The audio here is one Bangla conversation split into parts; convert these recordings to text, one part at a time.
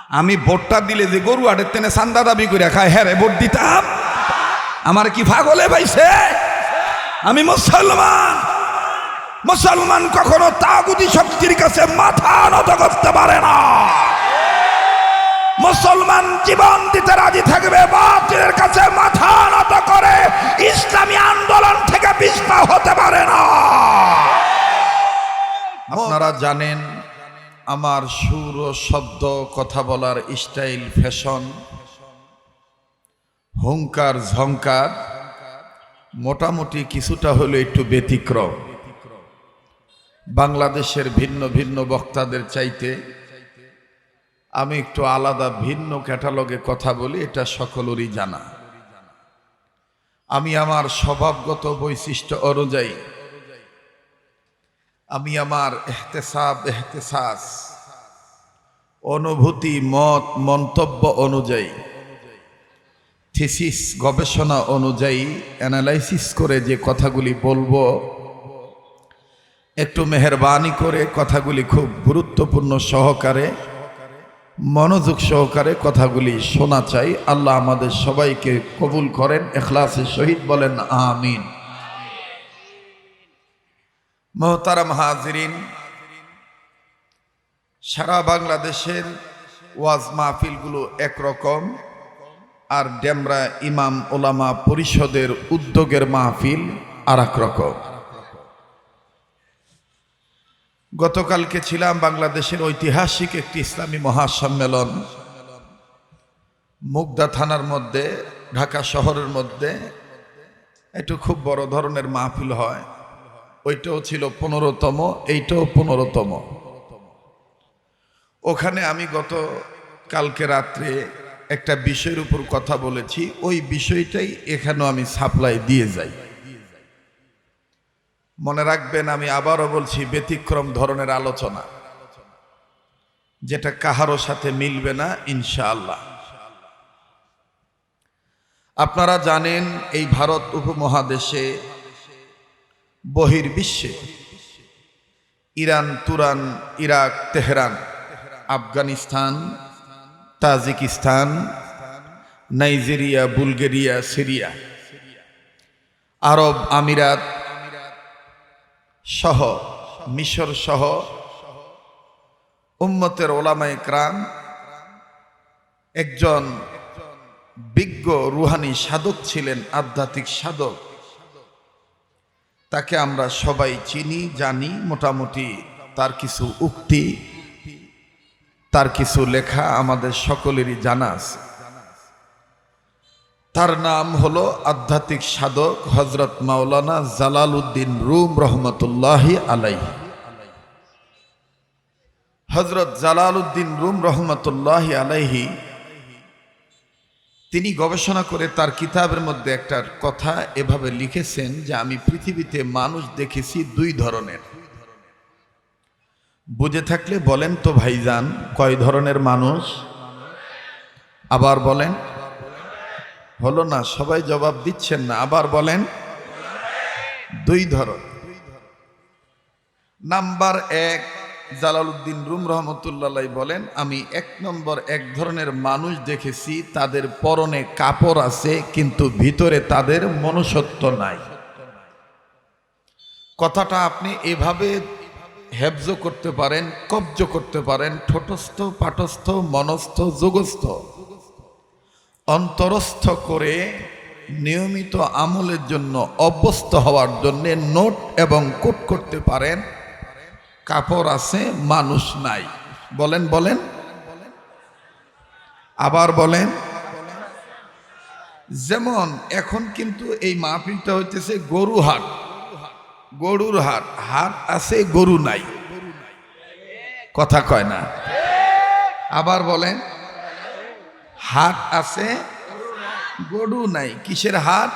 আমি ভোটটা দিলে যে গরু আটের তেনে চান্দা দাবি করে খায়, হ্যাঁ রে ভোট দিতাম? আমার কি পাগলে পাইছে? আমি মুসলমান। মুসলমান কখনো তাগুতি শক্তির কাছে মাথা নত করতে পারে না। মুসলমান জীবন দিতে রাজি থাকবে, বাতিলের কাছে মাথা নত করে ইসলামী আন্দোলন থেকে পিছপা হতে পারে না। আপনারা জানেন আমার সুর ও শব্দ, কথা বলার স্টাইল, ফ্যাশন, হুঙ্কার ঝংকার মোটামুটি কিছুটা হলো একটু ব্যতিক্রম। বাংলাদেশের ভিন্ন ভিন্ন বক্তাদের চাইতে আমি একটু আলাদা, ভিন্ন ক্যাটালগে কথা বলি, এটা সকলেরই জানা। আমি আমার স্বভাবগত বৈশিষ্ট্য অনুযায়ী, আমি আমার এহতেসাস, অনুভূতি, মত, মন্তব্য অনুযায়ী, থিসিস, গবেষণা অনুযায়ী অ্যানালাইসিস করে যে কথাগুলি বলবো, একটু মেহেরবানি করে কথাগুলি খুব গুরুত্বপূর্ণ সহকারে, মনোযোগ সহকারে কথাগুলি শোনা চাই। আল্লাহ আমাদের সবাইকে কবুল করেন, ইখলাসের সহিত বলেন আমিন। মোহতারাম হাজিরিন, সারা বাংলাদেশের ওয়াজ মাহফিলগুলো একরকম, আর ডেমরা ইমাম ওলামা পরিষদের উদ্যোগের মাহফিল আর এক রকম। গতকালকে ছিলাম বাংলাদেশের ঐতিহাসিক একটি ইসলামী মহাসম্মেলন, মুগদা থানার মধ্যে, ঢাকা শহরের মধ্যে। একটু খুব বড় ধরনের মাহফিল হয়, ওইটাও ছিল 15তম, এইটাও 15তম। ওখানে আমি কালকে রাত্রে একটা বিষয়ের উপর কথা বলেছি, ওই বিষয়টাই এখানেও আমি সাপ্লাই দিয়ে যাই। মনে রাখবেন, আমি আবারও বলছি, ব্যতিক্রম ধরনের আলোচনা, যেটা কাহারও সাথে মিলবে না ইনশাআল্লাহ। আপনারা জানেন এই ভারত উপমহাদেশে, বহির্বিশ্বে, Iran, Turan, Iraq, Tehran, Afghanistan, Tajikistan, Nigeria, Bulgaria, Syria, আরব আমিরাত সহ, মিশর সহ উম্মতের ওলামায়ে কেরাম, একজন বিজ্ঞ রুহানি সাধক ছিলেন, আধ্যাত্মিক সাধক। তাকে আমরা সবাই চিনি, জানি। মোটামুটি তার কিছু উক্তি, তার কিছু লেখা আমাদের সকলেরই জানা আছে। তার নাম হলো আধ্যাত্মিক সাধক হযরত মাওলানা জালালউদ্দিন রুম রহমতুল্লাহি আলাইহি। হযরত জালালউদ্দিন রুম রহমতুল্লাহি আলাইহি তিনি গবেষণা করে তার কিতাবের মধ্যে একটা কথা এভাবে লিখেছেন যে, আমি পৃথিবীতে মানুষ দেখেছি দুই ধরনের। বুঝে থাকলে বলেন তো ভাইজান, কয় ধরনের মানুষ? আবার বলেন। হলো না, সবাই জবাব দিচ্ছেন না, আবার বলেন। দুই ধরন। নাম্বার এক, জালালউদ্দিন রুম রহমতুল্লাহ বলেন, আমি এক ধরনের মানুষ দেখেছি, তাদের পরনে কাপড় আছে কিন্তু ভিতরে তাদের মনুষ্যত্ব নাই। কথাটা আপনি এভাবে হেফজ করতে পারেন, কব্জ করতে পারেন, ঠোঁটস্থ, পাটস্থ, মনস্থ, যোগস্থ, অন্তরস্থ করে নিয়মিত আমলের জন্য, অভ্যস্ত হওয়ার জন্য নোট এবং কোট করতে পারেন। কাপড় আছে, মানুষ নাই। বলেন বলেন, আবার বলেন। যেমন এখন কিন্তু এই মাহফিলটা হইতেছে গরু হাট, গরুর হাট। হাট আছে, গরু নাই। কথা কয় না। আবার বলেন, হাট আছে, গরু নাই। কিসের হাট?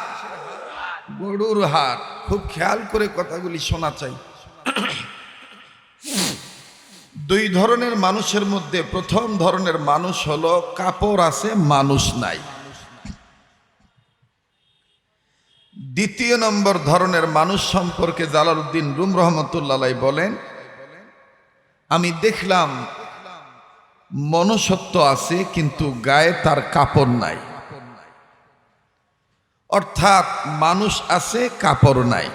গরুর হাট। খুব খেয়াল করে কথাগুলি শোনা চাই। দুই ধরনের মানুষের মধ্যে প্রথম ধরনের মানুষ হলো কাপড় আছে, মানুষ নাই। দ্বিতীয় নম্বর ধরনের মানুষ সম্পর্কে জালালউদ্দিন রুম রহমতুল্লাহ বলেন, আমি দেখলাম মনুষ্যত্ব আছে কিন্তু গায়ে তার কাপড় নাই। অর্থাৎ মানুষ আছে কাপড় নাই।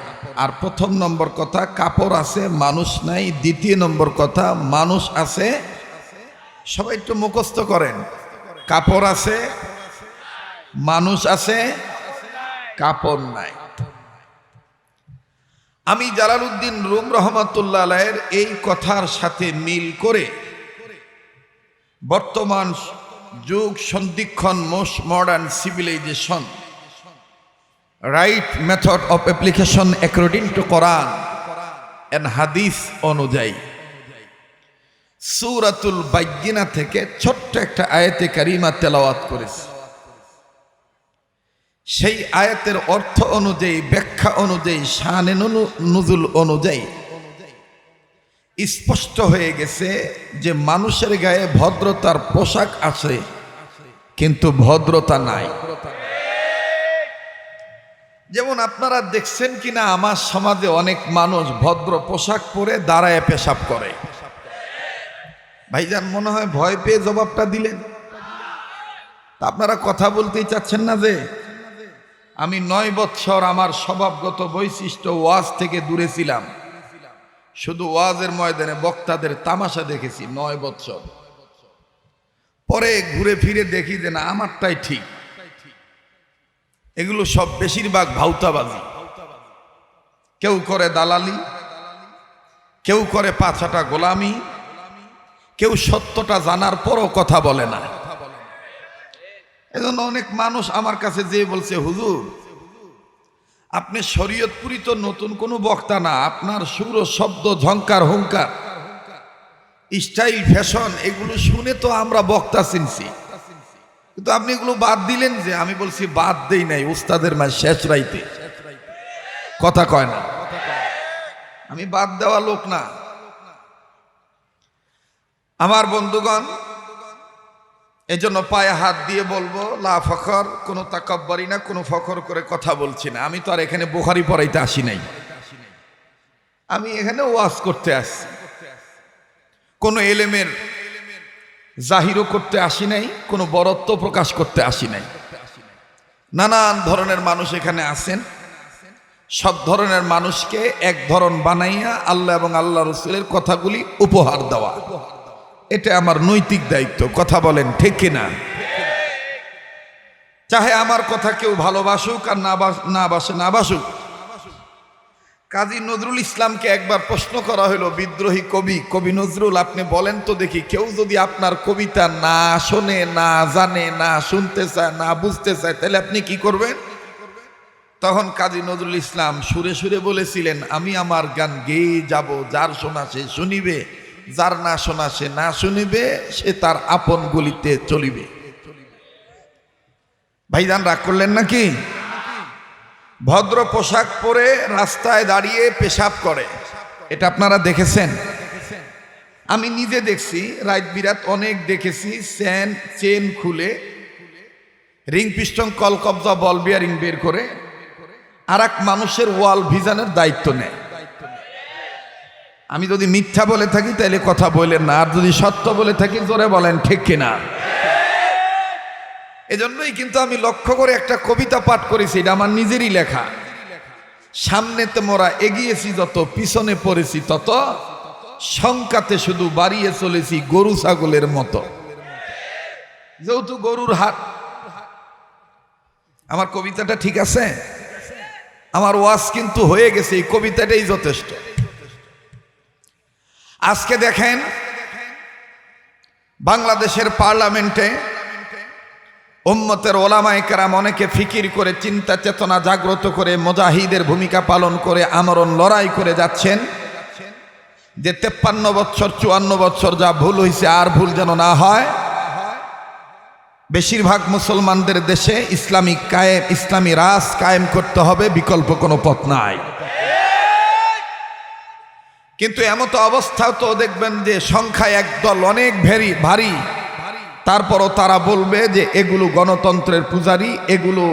আর প্রথম নম্বর কথা, কাপড় আছে মানুষ নাই। দ্বিতীয় নম্বর কথা, মানুষ আছে, সবাই একটু মুখস্থ করেন, কাপড় আছে মানুষ আছে, কাপড় নাই। আমি জালালউদ্দিন রুম রহমাতুল্লাহ আলাইহির এই কথার সাথে মিল করে বর্তমান যুগ সন্ধিক্ষণ most modern civilization right method of application according to Quran and hadith অনুযায়ী সূরাতুল বাইয়িনা থেকে ছোট্ট একটা আয়াতে কারিমা তেলাওয়াত করেছি। সেই আয়াতের অর্থ অনুযায়ী, ব্যাখ্যা অনুযায়ী, শানে নুজুল অনুযায়ী স্পষ্ট হয়ে গেছে যে মানুষের গায়ে ভদ্রতার পোশাক আছে কিন্তু ভদ্রতা নাই। যেমন আপনারা দেখছেন কিনা আমার সমাজে অনেক মানুষ ভদ্র পোশাক পরে দাঁড়ায় পেশাব করে। ভাইজান মনে হয় ভয় পেয়ে জবাবটা দিলেন। তা আপনারা কথা বলতেই চাচ্ছেন না যে আমি 9 বছর আমার স্বভাবগত বৈশিষ্ট্য ওয়াজ থেকে দূরে ছিলাম, শুধু ওয়াজের ময়দানে বক্তাদের তামাশা দেখেছি 9 বছর। পরে ঘুরে ফিরে দেখি যে না, আমারটাই ঠিক। এগুলো সব বেশিরভাগ ভাউতাবাজি। কেউ করে দালালি, কেউ করে পাছাটা গোলামি, কেউ সত্যটা জানার পরও কথা বলে না। এজন্য অনেক মানুষ আমার কাছে যেয়ে বলছে, হুজুর আপনি শরীয়তপুরি তো নতুন কোনো বক্তা না, আপনার সুর শব্দ ঝংকার হুঙ্কার স্টাইল ফ্যাশন এগুলো শুনে তো আমরা বক্তা চিনছি, কিন্তু আপনি এগুলো বাদ দিলেন যে? আমি বলছি বাদ দেই নাই, উস্তাদের মা শেষ রাইতে কথা কয় না, আমি বাদ দেওয়া লোক না। আমার বন্ধুগণ, এজন্য পায়ে হাত দিয়ে বলবো, লা ফখর, কোনো তাকাব্বুরি না, কোনো ফখর করে কথা বলছি না। আমি তো আর এখানে বুখারী পড়াইতে আসি নাই, আমি এখানে ওয়াজ করতে আসছি। কোনো এলেমের জাহিরও করতে আসি নাই, কোনো বরত্ব প্রকাশ করতে আসি নাই। নানান ধরনের মানুষ এখানে আছেন, সব ধরনের মানুষকে এক ধরন বানাইয়া আল্লাহ এবং আল্লাহ রাসূলের কথাগুলি উপহার দেওয়া, এটা আমার নৈতিক দায়িত্ব। কথা বলেন ঠিক কিনা? চাহে আমার কথা কেউ ভালোবাসুক আর না বাসুক। কাজী নজরুল ইসলামকে একবার প্রশ্ন করা হলো, বিদ্রোহী কবি নজরুল, আপনি বলেন তো দেখি, কেউ যদি আপনার কবিতা না শোনে, না জানে, না শুনতে চায়, না বুঝতে চায়, তাহলে আপনি কি করবেন? তখন কাজী নজরুল ইসলাম সুরে সুরে বলেছিলেন, আমি আমার গান গেয়ে যাব, যার শোনা সে শুনিবে, যার না শোনা সে না শুনিবে, সে তার আপন গলিতে চলিবে। ভাইজান রাগ করলেন নাকি? ভদ্র পোশাক পরে রাস্তায় দাঁড়িয়ে পেশাব করে, এটা আপনারা দেখেছেন? আমি নিজে দেখছি, রাত বিরাত অনেক দেখেছি। চেন খুলে রিং পিস্টন কল কবজা বল বিয়ারিং বের করে আর এক মানুষের ওয়াল ভিজানোর দায়িত্ব নেয়। আমি যদি মিথ্যা বলে থাকি তাহলে কথা বলেন না, আর যদি সত্য বলে থাকি জোরে বলেন ঠিক কিনা। এজন্যই কিন্তু আমি লক্ষ্য করে একটা কবিতা পাঠ করেছি, এটা আমার নিজেরই লেখা। সামনেতে মোরা এগিয়েছি যত, পিছনে পড়েছি তত, শঙ্কাতে শুধু বাড়িয়ে চলেছি গরু ছাগলের মতো। যেহেতু গরুর হাট, আমার কবিতাটা ঠিক আছে, আমার ওয়াজ কিন্তু হয়ে গেছে, এই কবিতাটাই যথেষ্ট। আজকে দেখেন বাংলাদেশের পার্লামেন্টে উম্মতের ওলামায়ে কেরাম অনেকে ফিকির করে, চিন্তা চেতনা জাগ্রত করে, মুজাহিদের ভূমিকা পালন করে, আমরণ লড়াই করে যাচ্ছেন যে 53 বছর 54 বছর যা ভুল হয়েছে আর ভুল যেন না হয়। বেশিরভাগ মুসলমানদের দেশে ইসলামী রাজ কায়েম করতে হবে, বিকল্প কোনো পথ নাই। কিন্তু এমতো অবস্থাও তো দেখবেন যে সংখ্যায় একদল অনেক ভারী, তারপরও তারা বলবে যে এগুলো গণতন্ত্রের পূজারী, এগুলো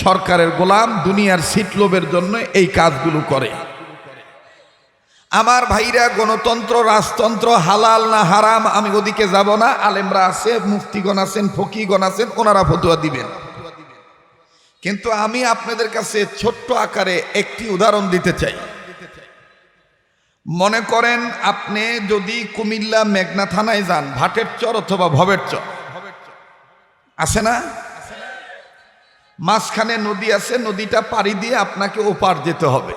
সরকারের গোলাম, দুনিয়ার সিট লোভের জন্য এই কাজগুলো করে। আমার ভাইরা, গণতন্ত্র রাজতন্ত্র হালাল না হারাম আমি ওদিকে যাব না। আলেমরা আছে, মুফতিগণ আছেন, ফকিগণ আছেন, ওনারা ফতোয়া দিবেন। কিন্তু আমি আপনাদের কাছে ছোট্ট আকারে একটি উদাহরণ দিতে চাই। মনে করেন আপনি যদি কুমিল্লা মেঘনা থানায় যান, ভাটের চর অথবা ভবের চর আছে না, মাঝখানে নদী আছে, নদীটা পাড়ি দিয়ে আপনাকে ওপার যেতে হবে।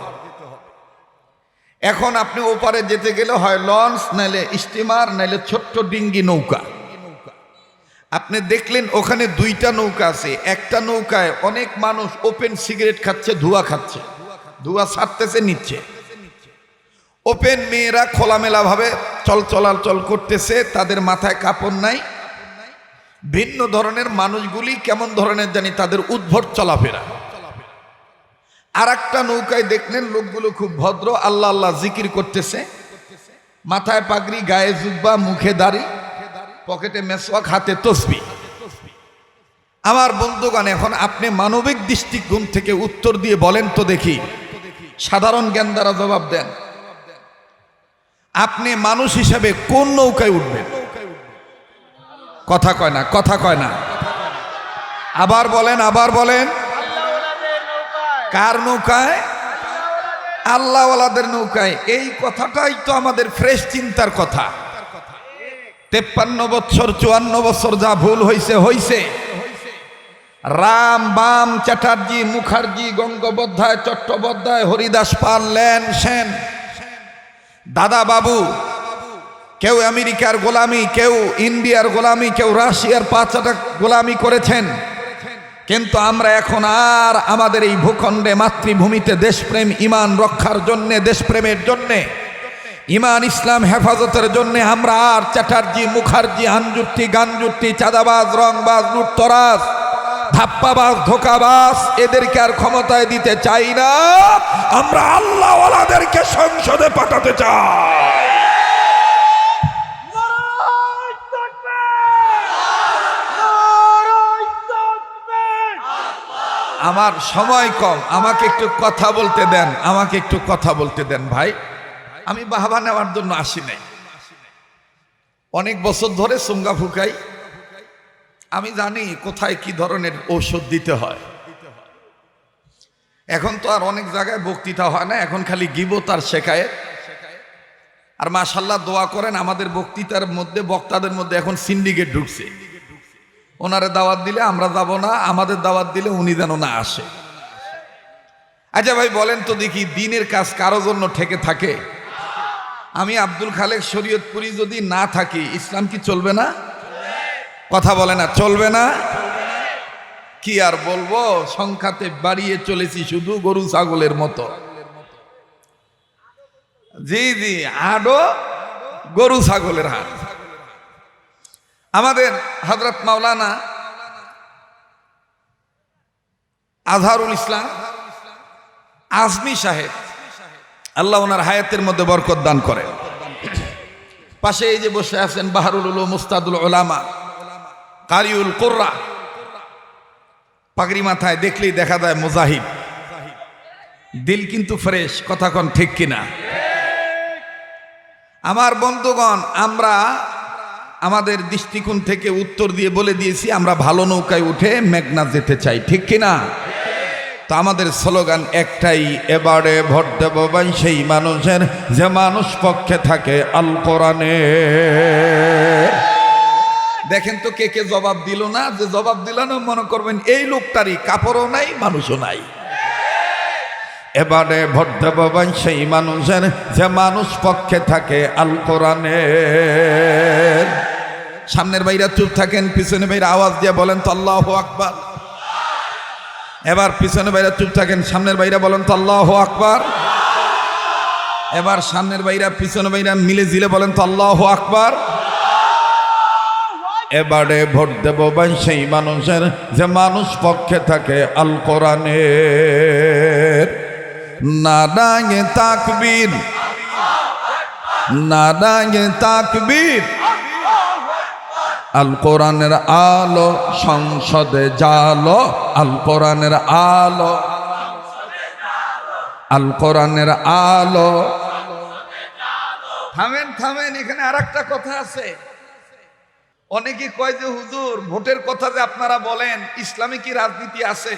এখন আপনি ওপারে যেতে গেলে হয় লঞ্চ, নাইলে স্টিমার, নাইলে ছোট্ট ডিঙ্গি নৌকা। আপনি দেখলেন ওখানে দুইটা নৌকা আছে, একটা নৌকায় অনেক মানুষ ওপেন সিগারেট খাচ্ছে, ধোঁয়া খাচ্ছে, ধোঁয়া ছাড়তেছে নিচ্ছে। ওপেন মেয়েরা খোলামেলা ভাবে চলাচল করতেছে, তাদের মাথায় কাপড় নাই। ভিন্ন ধরনের মানুষগুলি কেমন ধরনের জানি তাদের উদ্ভট চলাফেরা। আর একটা নৌকায় দেখলেন লোকগুলো খুব ভদ্র, আল্লাহ আল্লাহ জিকির করতেছে, মাথায় পাগড়ি, গায়ে জুব্বা, মুখে দাড়ি, পকেটে মেসওয়াক, হাতে তসবিহ। আমার বন্ধুগণ, এখন আপনি মানবিক দৃষ্টিকোণ থেকে উত্তর দিয়ে বলেন তো দেখি, সাধারণ জ্ঞান দ্বারা জবাব দেন, আপনি মানুষ হিসাবে কোন নৌকায় উঠবেন? কথা কয় না, কথা কয় না। আবার বলেন, আবার বলেন। কার নৌকায়? আল্লাহওয়ালাদের নৌকায়। এই কথাটাই তো আমাদের ফ্রেশ চিন্তার কথা। 53 বছর 54 বছর যা ভুল হয়েছে হয়েছে। রাম, বাম, চ্যাটার্জি, মুখার্জি, গঙ্গোপাধ্যায়, চট্টোপাধ্যায়, হরিদাস পাল, লেন সেন, দাদা বাবু, কেউ আমেরিকার গোলামি, কেউ ইন্ডিয়ার গোলামি, কেউ রাশিয়ার পাঁচটা গোলামি করেছেন। কিন্তু আমরা এখন আর আমাদের এই ভূখণ্ডে মাতৃভূমিতে দেশপ্রেম, ইমান রক্ষার জন্যে, দেশপ্রেমের জন্যে, ইমান ইসলাম হেফাজতের জন্যে আমরা আর চ্যাটার্জি, মুখার্জি, আঞ্জুট্টি, গাঞ্জুট্টি, চাঁদাবাজ, রংবাজ, লুটতরাজ, ধাপ্পাবাজ, ধোকাবাজ এদেরকে আর ক্ষমতায় দিতে চাই না। আমরা আল্লাহওয়ালাদেরকে সংসদে পাঠাতে চাই। আমার সময় কম, আমাকে একটু কথা বলতে দেন, আমাকে একটু কথা বলতে দেন ভাই। আমি বাহবা নেওয়ার জন্য আসি নাই। অনেক বছর ধরে সুঙ্গা ফুকাই, আমি জানি কোথায় কি ধরনের ঔষধ দিতে হয়। এখন তো আর অনেক জায়গায় বক্তৃতা হয় না, এখন খালি গিবত আর শেখায়েত। আর মাশাআল্লাহ দোয়া করেন, আমাদের বক্তৃতার মধ্যে, বক্তাদের মধ্যে এখন সিন্ডিকেট ঢুকছে। ওনারে দাওয়াত দিলে আমরা যাব না, আমাদের দাওয়াত দিলে উনি যেন না আসে। আচ্ছা ভাই বলেন তো দেখি, দিনের কাজ কারো জন্য ঠেকে থাকে? আমি আব্দুল খালেক শরীয়তপুরি যদি না থাকি, ইসলাম কি চলবে না? কথা বলে না, চলবে না। কি আর বলবো, সংখ্যাতে বাড়িয়ে চলেছি শুধু গরু ছাগলের মতো। জি জি, আডো গরু ছাগলের হাট। আমাদের হযরত মাওলানা আজহারুল ইসলাম আজমি সাহেব, আল্লাহ ওনার হায়াতের মধ্যে বরকত দান করেন। পাশে এই যে বসে আছেন বাহরুল উলুম মুস্তাদুল উলামা কারিউল কুররা, পাগড়ি মাথায় দেখলেই দেখা যায় মুজাহিদ। দিল কিন্তু ফ্রেশ, কথা কোন ঠিক কিনা? আমার বন্ধুগণ, আমরা আমাদের দৃষ্টিকোণ থেকে উত্তর দিয়ে বলে দিয়েছি আমরা ভালো নৌকায় উঠে মেঘনা যেতে চাই, ঠিক কিনা? তো আমাদের স্লোগান একটাই, এবারে ভোট দেব ভাই সেই মানুষের যে মানুষ পক্ষে থাকে আল কোরআনে। দেখেন তো কে কে জবাব দিল না। যে জবাব দিল না মনে করবেন এই লোকটারই কাপড়ও নাই, মানুষও নাই। এবারে ভোট দেব ভাই সেই মানুষের যে মানুষ পক্ষে থাকে আল কোরআনে। সামনের ভাইরা চুপ থাকেন, পিছনে ভাইরা আওয়াজ দিয়ে বলেন তো আল্লাহু আকবার। এবার পিছনে ভাইরা চুপ থাকেন, সামনের ভাইরা বলেন তো আল্লাহু আকবার। এবার সামনের ভাইরা পিছনে ভাইরা মিলে জিলে বলেন তো আল্লাহু আকবার। এবারে ভোট দেব ভাই সেই মানুষের যে মানুষ পক্ষে থাকে আল কোরআনের। নারায়ে তাকবীর, নারায়ে তাকবীর। আল কোরআনের আলো সংসদে জালো, আল কোরআনের আলো, আল কোরআনের আলো থামেন থামেন, এখানে আর একটা কথা আছে। অনেকে কয় যে হুজুর ভোটের কথা যে আপনারা বলেন, ইসলামে কি রাজনীতি আছে?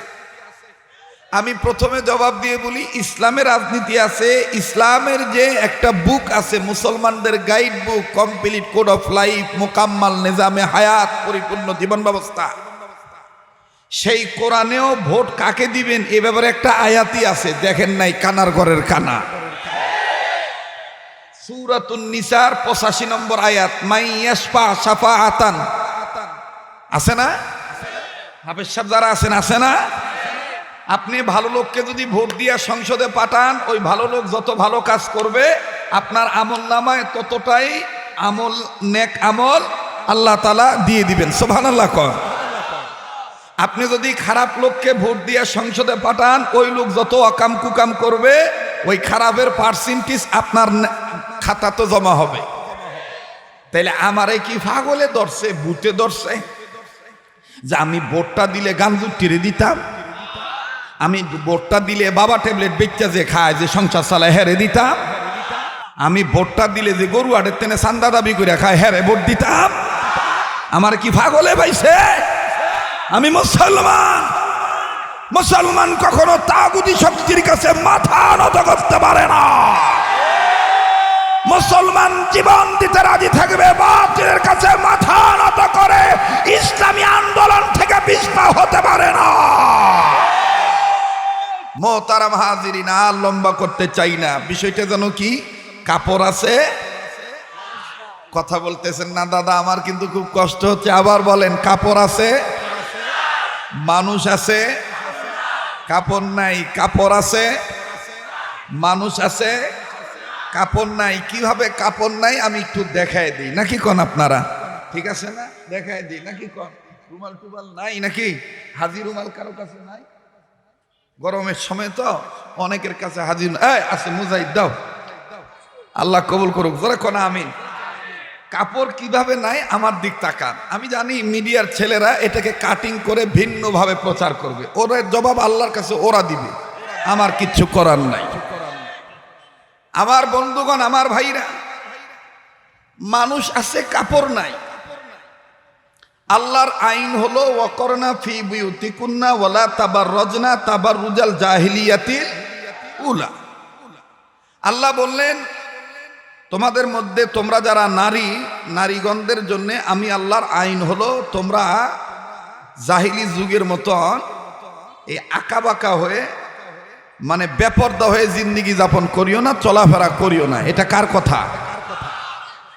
আমি প্রথমে জবাব দিয়ে বলি, ইসলামে রাজনীতি আছে। ইসলামের যে একটা বুক আছে, মুসলমানদের guide book, complete code of life, মোকাম্মাল নিজামে হায়াত, পরিপূর্ণ জীবন ব্যবস্থা, সেই কোরআনেও ভোট কাকে দিবেন এ ব্যাপারে একটা আয়াতই আছে। দেখেন নাই? কানার ঘরের কানা, সূরাতুন নিসার 85 নম্বর আয়াত, মাই ইয়াশফা শাফাআতান, আছে না? হাফেজ সাহেব যারা আছেন, আছে না? আপনি ভালো লোককে যদি ভোট দিয়া সংসদে পাঠান, ওই ভালো লোক যত ভালো কাজ করবে আপনার আমল নামায় ততটাই আমল, নেক আমল আল্লাহ তাআলা দিয়ে দিবেন। সুবহানাল্লাহ কর। আপনি যদি খারাপ লোককে ভোট দিয়া সংসদে পাঠান, ওই লোক যত অকাম কুকাম করবে, ওই খারাপের পার্সেন্টেজ আপনার খাতা তো জমা হবে। তাইলে আমারে কি পাগলে ধরছে, ভূতে ধরছে যে আমি ভোটটা দিলে গাঞ্জু টিরে দিতাম, আমি ভোটটা দিলে বাবা ট্যাবলেট বেচা যে খায় যে সংসার চালায় হেরে দিতাম, আমি ভোটটা দিলে যে গরু আটের তেনে চান্দা দাবি করে খায় হেরে ভোট দিতাম? আমার কি পাগলে পাইছে? আমি মুসলমান, মুসলমান কখনো তাগুতি শক্তির কাছে মাথা নত করতে পারে না। মুসলমান জীবন দিতে রাজি থাকবে, বাতিলের কাছে মাথা নত করে ইসলামী আন্দোলন থেকে পিছপা হতে পারে না। মোহতারাম হাজিরিন, আর লম্বা করতে চাই না। বিষয়টা যেন কি, কাপড় আছে, কথা বলতেছেন না দাদা, আমার কিন্তু খুব কষ্ট হচ্ছে। আবার বলেন, কাপড় আছে, মানুষ আছে, কাপড় নাই। কাপড় আছে, মানুষ আছে, কাপড় নাই। কিভাবে কাপড় নাই আমি একটু দেখায় দিই, নাকি কোন আপনারা? ঠিক আছে না? দেখায় দিই নাকি কোন? রুমাল টুমাল নাই নাকি? হাজি রুমাল কারো কাছে নাই? গরমের সময় তো অনেকের কাছে হাজির আছে। মুজাহিদ দাও, আল্লাহ কবুল করুক, যারা কোন আমিন। কাপড় কিভাবে নাই আমার দিক তাকান। আমি জানি মিডিয়ার ছেলেরা এটাকে কাটিং করে ভিন্নভাবে প্রচার করবে, ওরা জবাব আল্লাহর কাছে ওরা দিবে, আমার কিচ্ছু করার নাই। আমার বন্ধুগণ, আমার ভাইরা, মানুষ আছে, কাপড় নাই। আল্লাহর আইন হলো ওয়াকরনা ফি বুয়ুতিকুন্না ওয়ালা তাবাররাজনা তাবাররুজাল জাহিলিয়াতিল উলা। আল্লাহ বললেন, তোমাদের মধ্যে তোমরা যারা নারী, নারীগণদের জন্য আমি আল্লাহর আইন হলো তোমরা জাহিলি যুগের মতন এই আঁকাবাঁকা হয়ে, মানে বেপরদা হয়ে জিন্দিগি যাপন করিও না, চলাফেরা করিও না। এটা কার কথা?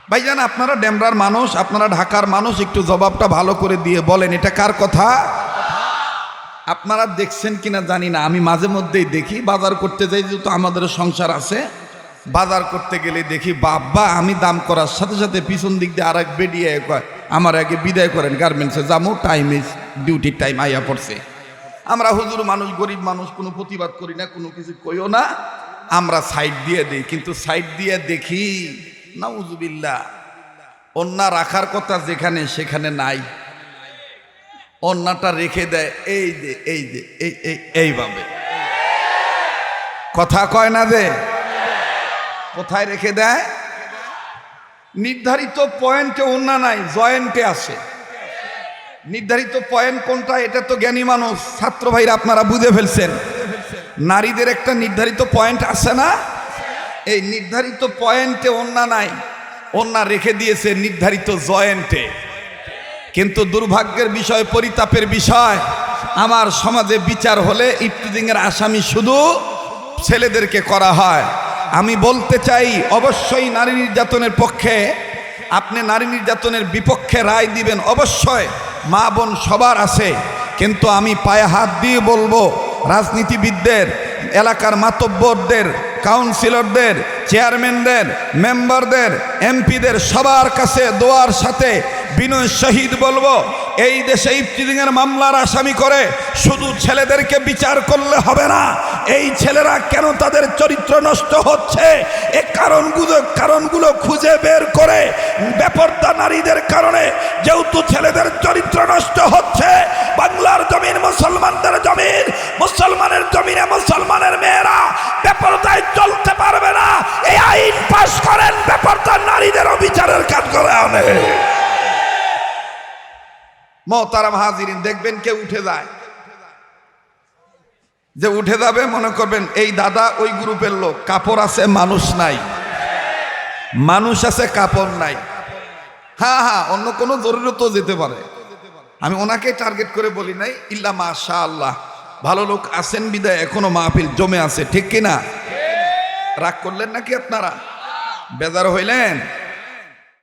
ভাইজান, আপনারা ডেমরার মানুষ, আপনারা ঢাকার মানুষ, একটু জবাবটা ভালো করে দিয়ে বলেন, এটা কার কথা? আপনারা দেখছেন কিনা জানি না, আমি মাঝে মধ্যেই দেখি, বাজার করতে যাই, যেহেতু আমাদের সংসার আছে, বাজার করতে গেলে দেখি বাবা, আমি দাম করার সাথে সাথে পিছন দিক দিয়ে আর এক বেরিয়ে কয়, আমার আগে বিদায় করেন, গার্মেন্টসে যাবো, টাইম ইজ ডিউটির টাইম আইয়া পড়ছে। আমরা হুজুর মানুষ, গরিব মানুষ, কোনো প্রতিবাদ করি না, কোনো কিছু কইও না, আমরা সাইড দিয়ে দিই। কিন্তু সাইড দিয়ে দেখি নাউজুবিল্লাহ, ওন্না রাখার কথা যেখানে সেখানে নাই, ওন্নাটা রেখে দেয় এই যে এই যে এইভাবে। কথা কয় না যে, কোথায় রেখে দেয়? নির্ধারিত পয়েন্টে ওন্না নাই, জয়েন্টে আছে। নির্ধারিত পয়েন্ট কোনটা, এটা তো জ্ঞানী মানুষ ছাত্র ভাইরা আপনারা বুঝে ফেলছেন। নারীদের একটা নির্ধারিত পয়েন্ট আছে না? এই নির্ধারিত পয়েন্টে ওন্না নাই, ওন্না রেখে দিয়েছে নির্ধারিত জয়েন্টে। কিন্তু দুর্ভাগ্যের বিষয়, পরিতাপের বিষয়, আমার সমাজে বিচার হলে ইফতিজিংয়ের আসামি শুধু ছেলেদেরকে করা হয়। আমি বলতে চাই, অবশ্যই নারী নির্যাতনের পক্ষে, আপনি নারী নির্যাতনের বিপক্ষে রায় দিবেন, অবশ্যই মা বোন সবার আছে। কিন্তু আমি পায়ে হাত দিয়ে বলবো, রাজনীতিবিদদের, এলাকার মাতব্বরদের, কাউন্সিলরদের, চেয়ারম্যানদের, মেম্বারদের, এমপিদের সবার কাছে দোয়ার সাথে বিনয় শহীদ বলবো, এই দেশে ইফতিজিংয়ের মামলার আসামি করে শুধু ছেলেদেরকে বিচার করলে হবে না। এই ছেলেরা কেন তাদের চরিত্র নষ্ট হচ্ছে, এই কারণগুলো খুঁজে বের করে, বেপরদা নারীদের কারণে যেহেতু ছেলেদের চরিত্র নষ্ট হচ্ছে, বাংলার জমিন মুসলমানদের জমিন, মুসলমানের জমিনে মুসলমানের মেয়েরা বেপরদায় চলতে পারবে না। এই আইন পাশ করেন, বেপরদা বলে। মোহতারাম হাজিরিন, দেখবেন কেউ উঠে যায়, যে উঠে যাবে মনে করবেন এই দাদা ওই গ্রুপের লোক, কাপড় আছে মানুষ নাই, মানুষ আছে কাপড় নাই। হ্যাঁ হ্যাঁ, অন্য কোনো জরুরতও যেতে পারে, আমি ওনাকে টার্গেট করে বলি নাই। ইল্লা মাশাআল্লাহ, ভালো লোক আছেন বিদায় এখনো মাহফিল জমে আছে, ঠিক কিনা? রাগ করলেন নাকি আপনারা? বেজার হইলেন?